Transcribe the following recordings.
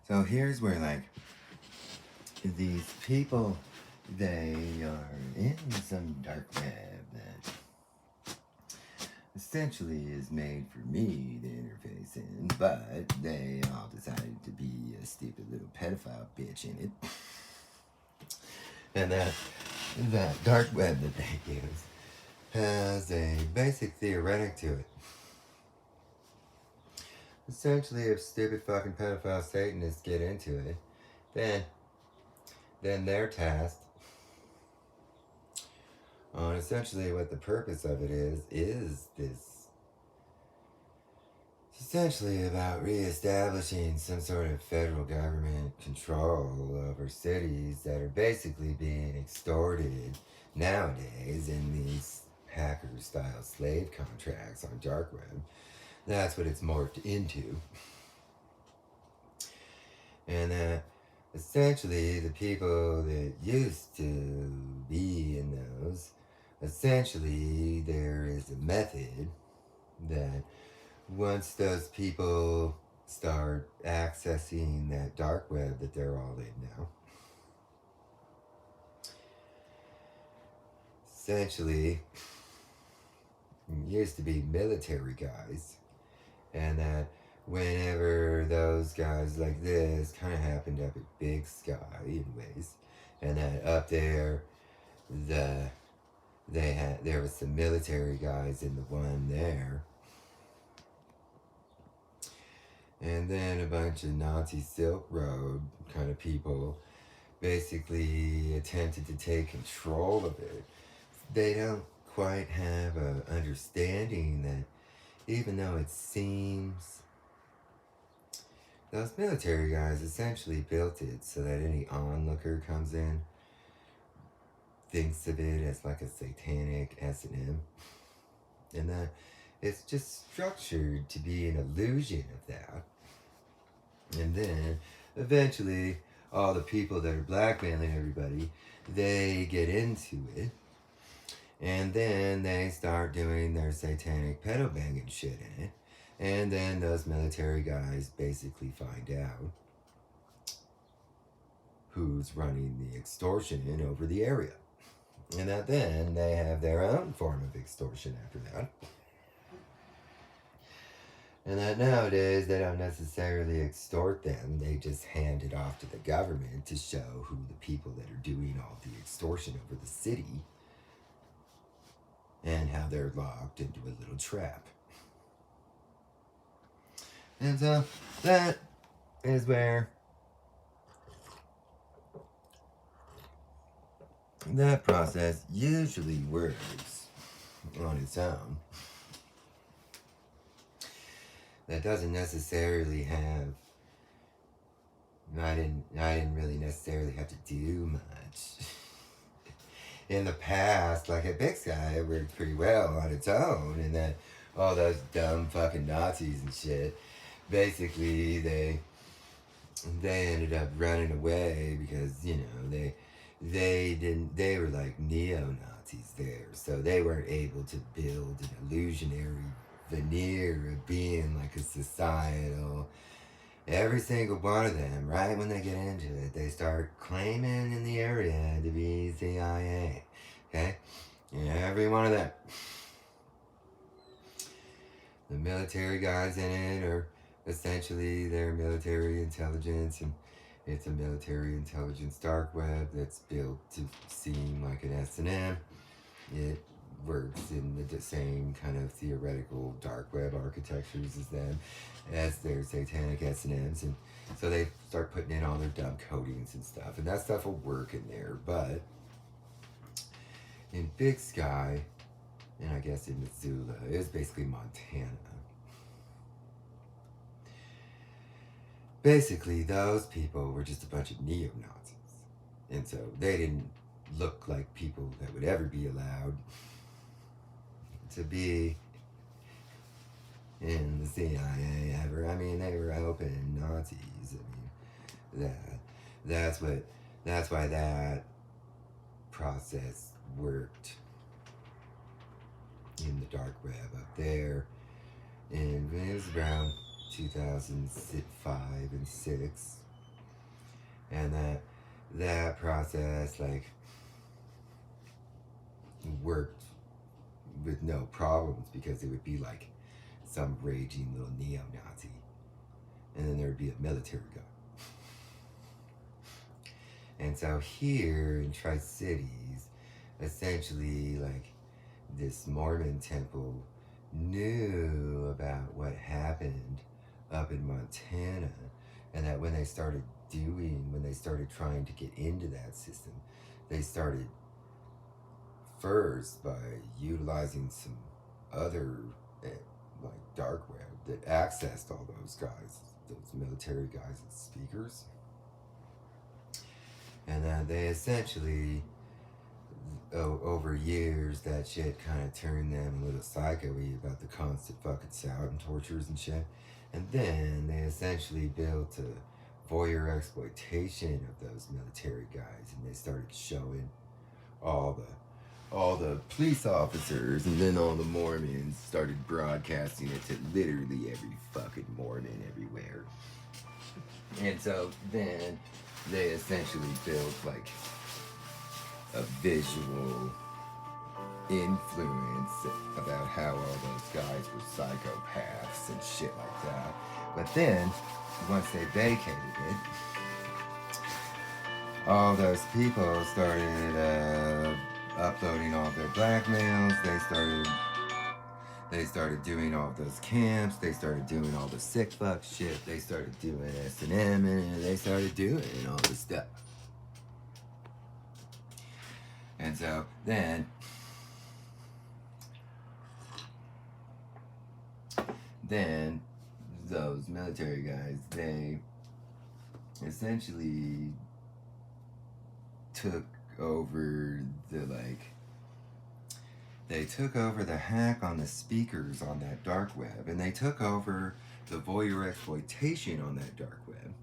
So here's where, like, these people, they are in some dark web that essentially is made for me to interface in, but they all decided to be a stupid little pedophile bitch in it. And that dark web that they use has a basic theoretic to it. Essentially, if stupid fucking pedophile Satanists get into it, then they're tasked on essentially what the purpose of it is this essentially about reestablishing some sort of federal government control over cities that are basically being extorted nowadays in these hacker style slave contracts on dark web. That's what it's morphed into. And essentially the people that used to be in those, essentially there is a method that once those people start accessing that dark web that they're all in now, essentially used to be military guys, and that whenever those guys like this kind of happened up at Big Sky in ways, and that up there there was some military guys in the one there, and then a bunch of Nazi Silk Road kind of people basically attempted to take control of it. They don't quite have a understanding that even though it seems those military guys essentially built it so that any onlooker comes in thinks of it as like a satanic S&M, and that it's just structured to be an illusion of that. And then eventually all the people that are blackmailing everybody, they get into it, and then they start doing their satanic pedo banging shit in it, and then those military guys basically find out who's running the extortion over the area, and that then they have their own form of extortion after that. And that nowadays they don't necessarily extort them, they just hand it off to the government to show who the people that are doing all the extortion over the city and how they're locked into a little trap. And so that is where that process usually works on its own. That doesn't necessarily have, I didn't really necessarily have to do much. In the past, like at Big Sky, it worked pretty well on its own, and that all those dumb fucking Nazis and shit, basically they ended up running away because, you know, they were like neo-Nazis there, so they weren't able to build an illusionary veneer of being like a societal. Every single one of them, right when they get into it, they start claiming in the area to be CIA. Okay? Every one of them. The military guys in it are essentially their military intelligence, and it's a military intelligence dark web that's built to seem like an S&M. It works in the same kind of theoretical dark web architectures as them, as their satanic S&Ms, and so they start putting in all their dumb codings and stuff, and that stuff will work in there. But in Big Sky, and I guess in Missoula, it was basically Montana. Basically, those people were just a bunch of neo-Nazis, and so they didn't look like people that would ever be allowed to be in the CIA ever. I mean, they were open Nazis. I mean, that's why that process worked in the dark web up there. And it was around 2005 and 6. And that process, like, worked with no problems because it would be like some raging little neo-Nazi. And then there would be a military guy. And so here in Tri-Cities, essentially, like, this Mormon temple knew about what happened up in Montana, and that when they started trying to get into that system, they started first by utilizing some other like dark web that accessed all those guys, those military guys as speakers. And they essentially, over years, that shit kind of turned them a little psycho-y about the constant fucking sound and tortures and shit. And then they essentially built a voyeur exploitation of those military guys, and they started showing all the police officers, and then all the Mormons started broadcasting it to literally every fucking Mormon everywhere. And so then they essentially built like a visual influence about how all those guys were psychopaths and shit like that. But then, once they vacated it, all those people started uploading all their blackmails. They started doing all those camps. They started doing all the sick fuck shit. They started doing S&M, and they started doing all this stuff. And so then those military guys, they essentially took over the hack on the speakers on that dark web, and they took over the voyeur exploitation on that dark web.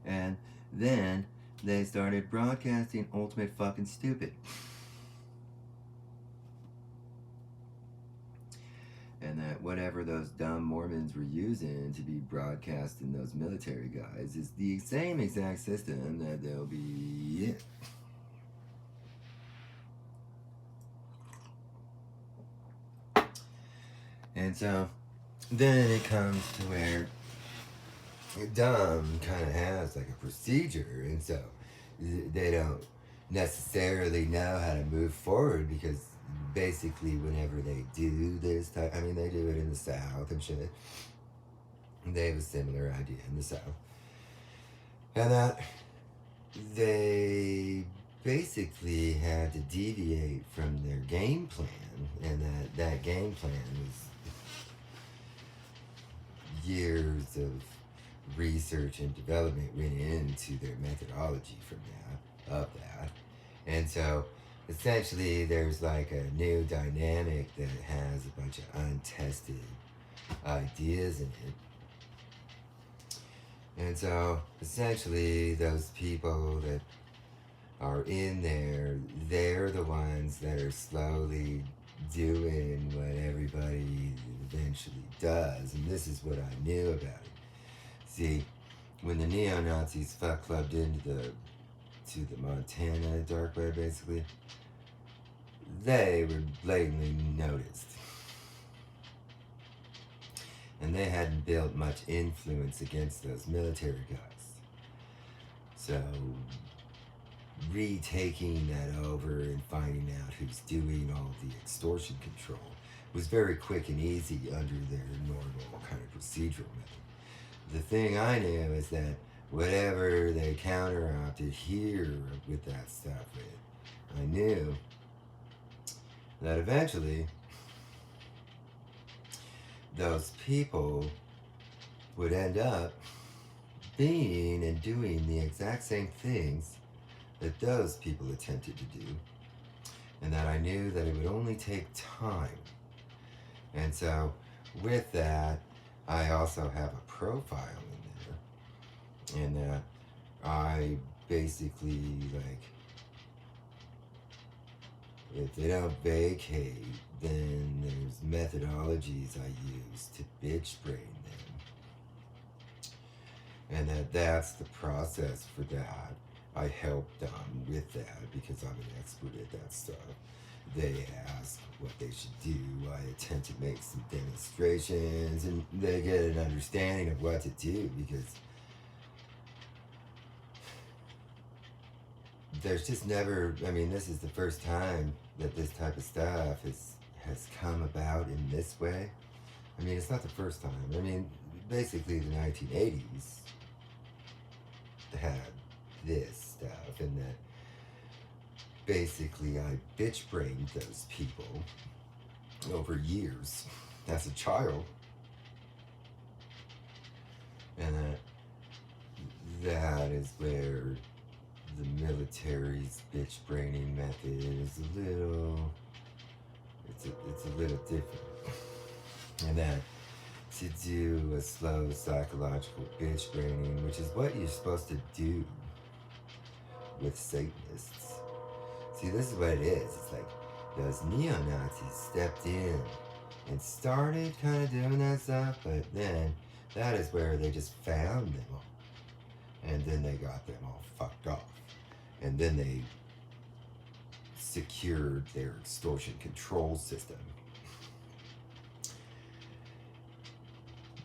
And then they started broadcasting Ultimate Fucking Stupid. And that whatever those dumb Mormons were using to be broadcasting those military guys is the same exact system that they'll be in. And so then it comes to where dumb kind of has like a procedure, and so they don't necessarily know how to move forward, because basically whenever they do this type, I mean, they do it in the South and shit. They have a similar idea in the South. And that they basically had to deviate from their game plan, and that game plan was years of research and development went into their methodology of that. And so essentially there's like a new dynamic that has a bunch of untested ideas in it. And so essentially those people that are in there, they're the ones that are slowly doing what everybody eventually does. And this is what I knew about it. See, when the neo-Nazis clubbed into the Montana dark web, basically, they were blatantly noticed. And they hadn't built much influence against those military guys. So retaking that over and finding out who's doing all the extortion control was very quick and easy under their normal kind of procedural method. The thing I knew is that whatever they counter-opted here with that stuff with, I knew that eventually those people would end up being and doing the exact same things that those people attempted to do, and that I knew that it would only take time. And so with that, I also have a profile in there, and that I basically, like, if they don't vacate, then there's methodologies I use to bitch brain them. And that's the process for that. I help them with that because I'm an expert at that stuff. They ask what they should do. I attempt to make some demonstrations and they get an understanding of what to do because there's just never, I mean, this is the first time that this type of stuff has come about in this way. I mean, it's not the first time. I mean, basically the 1980s had this stuff, and that basically I bitch brained those people over years as a child, and that is where the military's bitch braining method is a little, it's a little different, and that to do a slow psychological bitch braining, which is what you're supposed to do with Satanists. See, this is what it is. It's like those neo-Nazis stepped in and started kind of doing that stuff, but then that is where they just found them all. And then they got them all fucked off. And then they secured their extortion control system.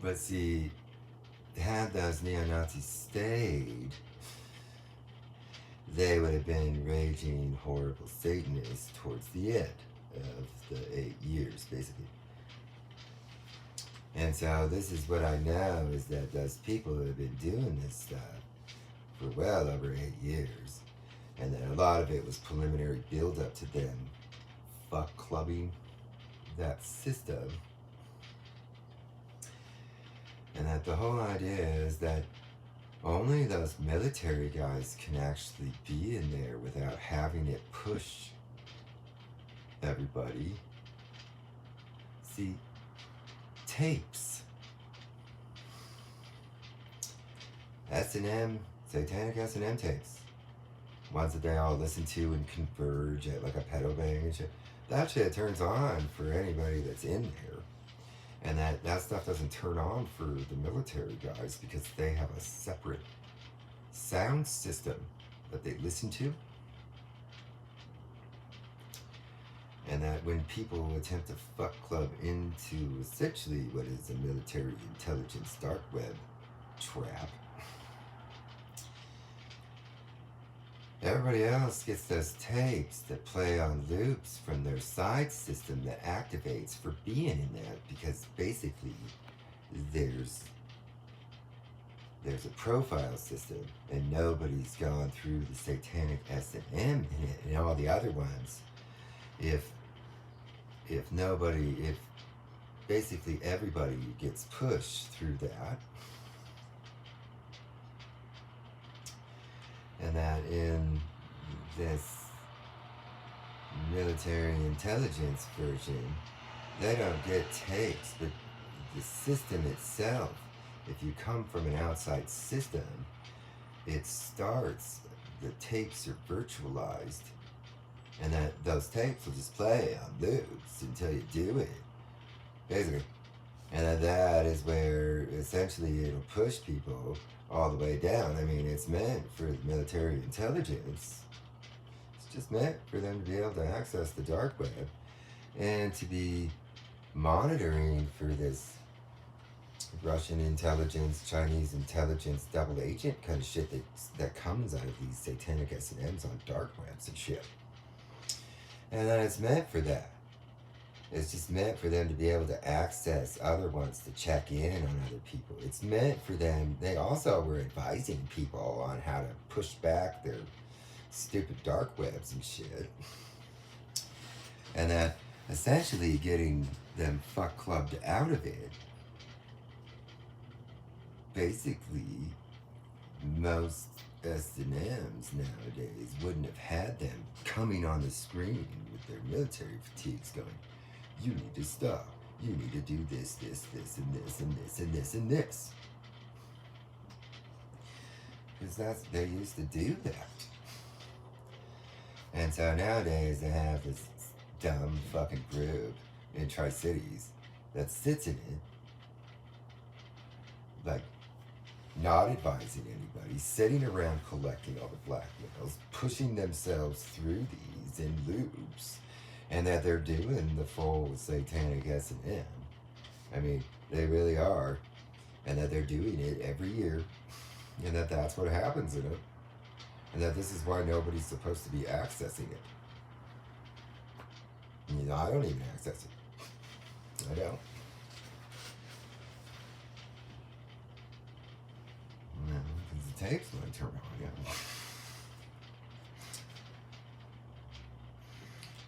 But see, had those neo-Nazis stayed, they would have been raging horrible Satanists towards the end of the 8 years, basically. And so this is what I know, is that those people who have been doing this stuff for well over 8 years, and that a lot of it was preliminary build-up to them fuck clubbing that system. And that the whole idea is that only those military guys can actually be in there without having it push everybody. See, tapes. S&M, satanic S&M tapes. Ones that they all listen to and converge at like a pedal bang and shit. That shit turns on for anybody that's in there. And that stuff doesn't turn on for the military guys because they have a separate sound system that they listen to. And that when people attempt to fuck club into essentially what is a military intelligence dark web trap, everybody else gets those tapes that play on loops from their side system that activates for being in that, because basically there's a profile system and nobody's gone through the satanic S&M in it and all the other ones. If basically everybody gets pushed through that, and that in this military intelligence version, they don't get tapes, but the system itself, if you come from an outside system, it starts, the tapes are virtualized, and that those tapes will just play on loops until you do it, basically. And that is where essentially it'll push people all the way down. I mean, it's meant for the military intelligence. It's just meant for them to be able to access the dark web and to be monitoring for this Russian intelligence, Chinese intelligence, double agent kind of shit that comes out of these satanic S&Ms on dark webs and shit. And then it's meant for that. It's just meant for them to be able to access other ones to check in on other people. It's meant for them. They also were advising people on how to push back their stupid dark webs and shit. And that essentially getting them fuck clubbed out of it. Basically, most S&Ms nowadays wouldn't have had them coming on the screen with their military fatigues going, you need to stop. You need to do this, this, this, and this, and this, and this, and this. Because they used to do that. And so nowadays they have this dumb fucking group in Tri-Cities that sits in it. Like, not advising anybody, sitting around collecting all the blackmails, pushing themselves through these in loops, and that they're doing the full satanic S&M. I mean, they really are, and that they're doing it every year, and that that's what happens in it, and that this is why nobody's supposed to be accessing it. You know, I don't even access it. I don't. No, because the tapes when I turn on, yeah.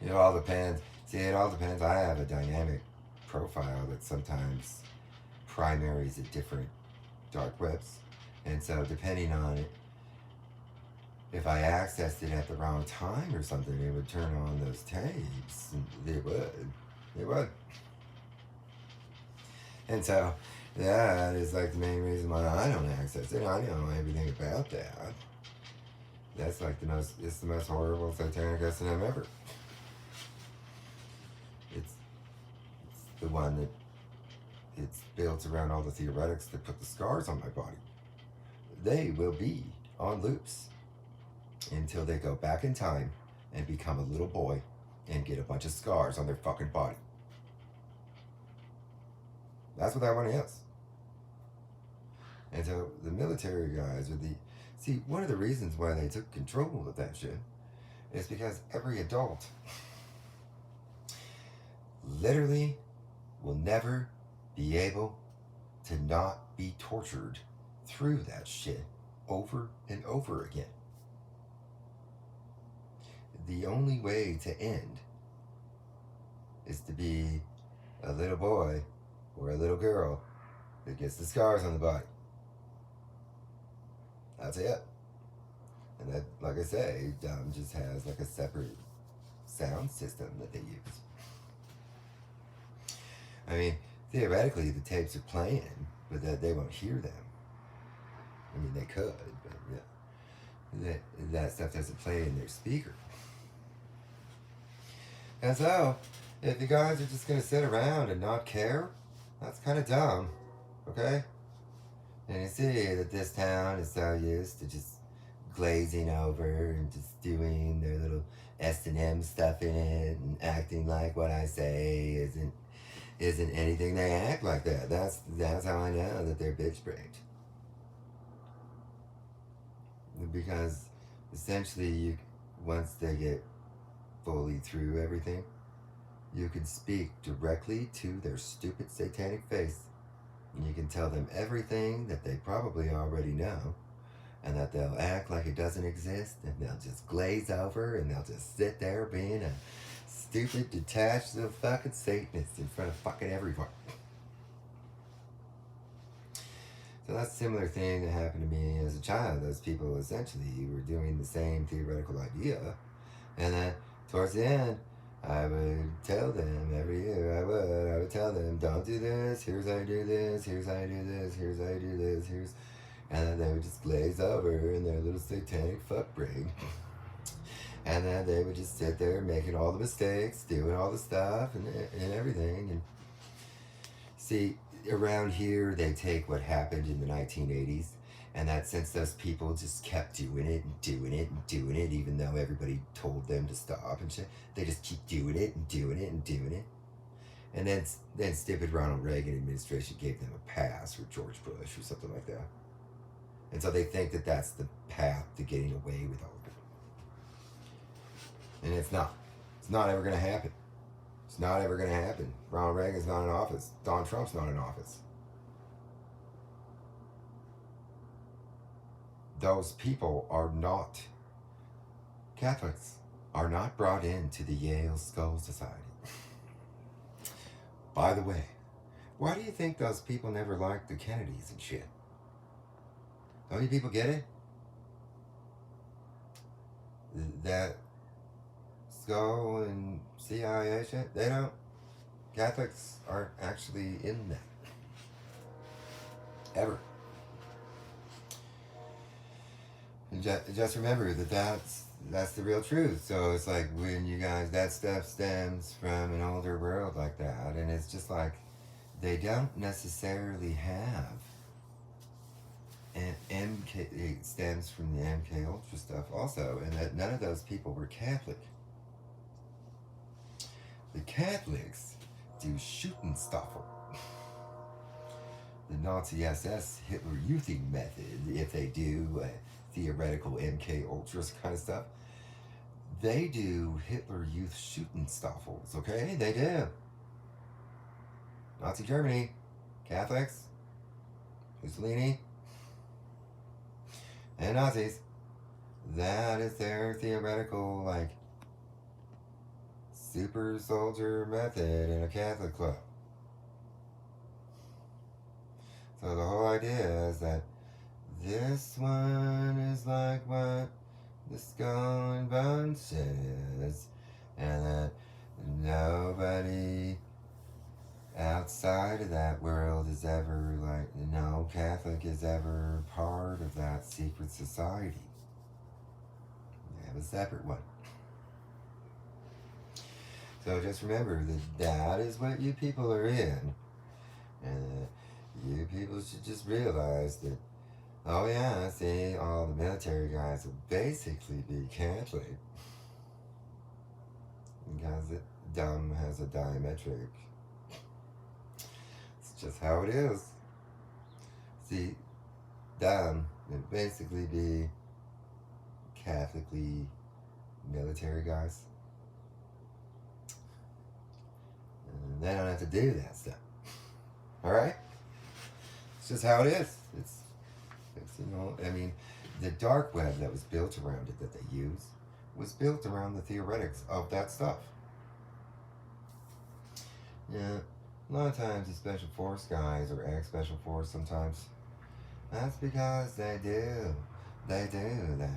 It all depends. See, it all depends. I have a dynamic profile that sometimes primaries at different dark webs. And so depending on it, if I accessed it at the wrong time or something, it would turn on those tapes. It would. It would. And so that is like the main reason why I don't access it. I know everything about that. That's like it's the most horrible satanic S&M ever. It's the one that it's built around all the theoretics that put the scars on my body. They will be on loops until they go back in time and become a little boy and get a bunch of scars on their fucking body. That's what that one is. And so the military guys see, one of the reasons why they took control of that shit is because every adult literally will never be able to not be tortured through that shit over and over again. The only way to end is to be a little boy or a little girl that gets the scars on the body. That's it. And that, like I say, just has like a separate sound system that they use. I mean, theoretically, the tapes are playing, but that they won't hear them. I mean, they could, but yeah, that stuff doesn't play in their speaker. And so, if you guys are just gonna sit around and not care, that's kind of dumb, okay? And you see that this town is so used to just glazing over and just doing their little S&M stuff in it and acting like what I say isn't anything. They act like that. That's how I know that they're bitch brained. Because essentially, once they get fully through everything, you can speak directly to their stupid satanic face, and you can tell them everything that they probably already know, and that they'll act like it doesn't exist, and they'll just glaze over, and they'll just sit there being a stupid, detached little fucking Satanist in front of fucking everyone. So that's a similar thing that happened to me as a child. Those people essentially were doing the same theoretical idea, and then towards the end, I would tell them every year, I would tell them, don't do this, here's how you do this, here's how you do this, here's how you do this, and then they would just glaze over in their little satanic fuck brain. And then they would just sit there making all the mistakes, doing all the stuff and everything. And see, around here, they take what happened in the 1980s, and that since those people just kept doing it and doing it and doing it, even though everybody told them to stop and shit, they just keep doing it and doing it and doing it. And then stupid Ronald Reagan administration gave them a pass, or George Bush or something like that. And so they think that that's the path to getting away with all of it. And it's not. It's not ever going to happen. It's not ever going to happen. Ronald Reagan's not in office. Donald Trump's not in office. Those people are not Catholics, are not brought into the Yale Skull Society. By the way, why do you think those people never liked the Kennedys and shit? Don't you people get it? That Skull and CIA shit, they don't. Catholics aren't actually in that. Ever. And just remember that that's the real truth. So it's like when you guys, that stuff stems from an older world like that, and it's just like they don't necessarily have And MK, it stems from the MK Ultra stuff also, and that none of those people were Catholic. The Catholics do Schutenstaffel, the Nazi SS Hitler Youthing method. If they do theoretical MK Ultras kind of stuff, they do Hitler Youth Schutenstaffels. Okay, they do. Nazi Germany, Catholics, Mussolini, and Nazis. That is their theoretical, like, super soldier method in a Catholic club. So the whole idea is that this one is like what the Skull and Bones is, and that nobody outside of that world is ever, like, no Catholic is ever part of that secret society. They have a separate one. So just remember that that is what you people are in. And you people should just realize that, oh yeah, see, all the military guys will basically be Catholic. Because it dumb has a diametric. It's just how it is. See, dumb would basically be Catholically military guys. And they don't have to do that stuff. Alright? It's just how it is. It's, you know, I mean, the dark web that was built around it that they use was built around the theoretics of that stuff. Yeah, a lot of times the special force guys or ex-special force sometimes, that's because they do that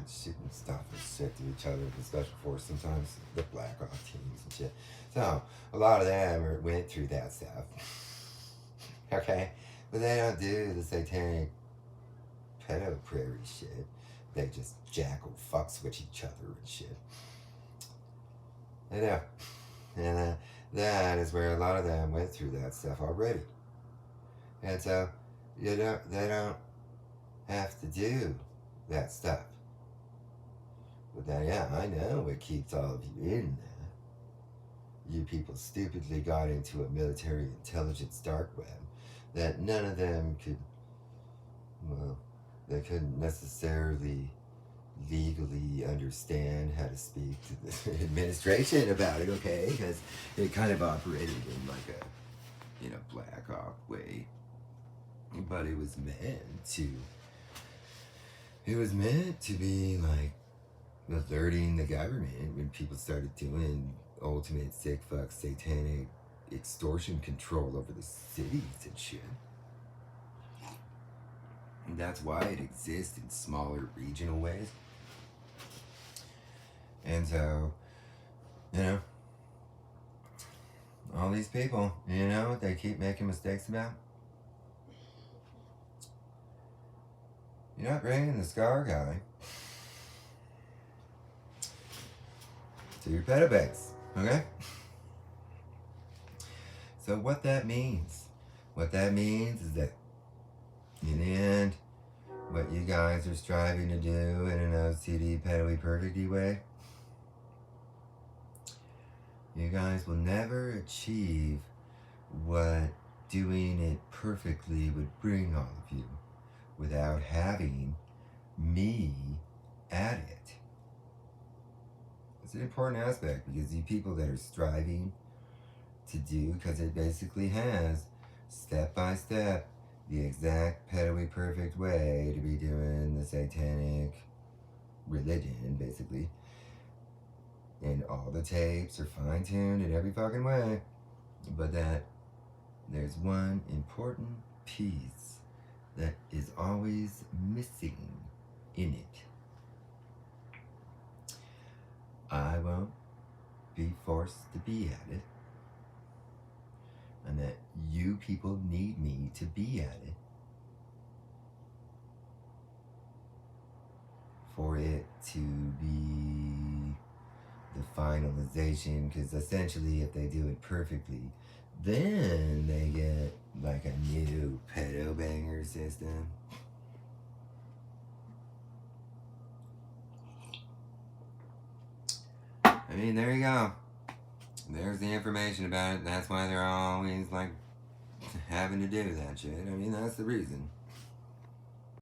shooting stuff and shit to each other, the special force sometimes, the Black Ops teams and shit. So, a lot of them went through that stuff. Okay? But they don't do the satanic pedo prairie shit. They just jackal fuck switch each other and shit. I know. And that is where a lot of them went through that stuff already. And so, they don't have to do that stuff. But then, yeah, I know what keeps all of you in there. You people stupidly got into a military intelligence dark web that none of them could, well, they couldn't necessarily legally understand how to speak to the administration about it, okay? Because it kind of operated in like a, Black Hawk way. But it was meant to be like alerting the government when people started doing ultimate sick fuck satanic extortion control over the cities and shit. And that's why it exists in smaller regional ways. And so, all these people, they keep making mistakes about. You're not bringing the scar guy to your pedo banks, okay? So what that means is that in the end, what you guys are striving to do in an OCD, pedo-y, perfect-y way, you guys will never achieve what doing it perfectly would bring all of you without having me at it. It's an important aspect because you people that are striving to do, because it basically has step by step the exact pedo-y perfect way to be doing the satanic religion, basically. And all the tapes are fine-tuned in every fucking way. But that there's one important piece that is always missing in it. I won't be forced to be at it. And that you people need me to be at it for it to be the finalization, because essentially if they do it perfectly, then they get like a new pedo banger system. I mean, there you go. There's the information about it. That's why they're always like having to do that shit. I mean, that's the reason.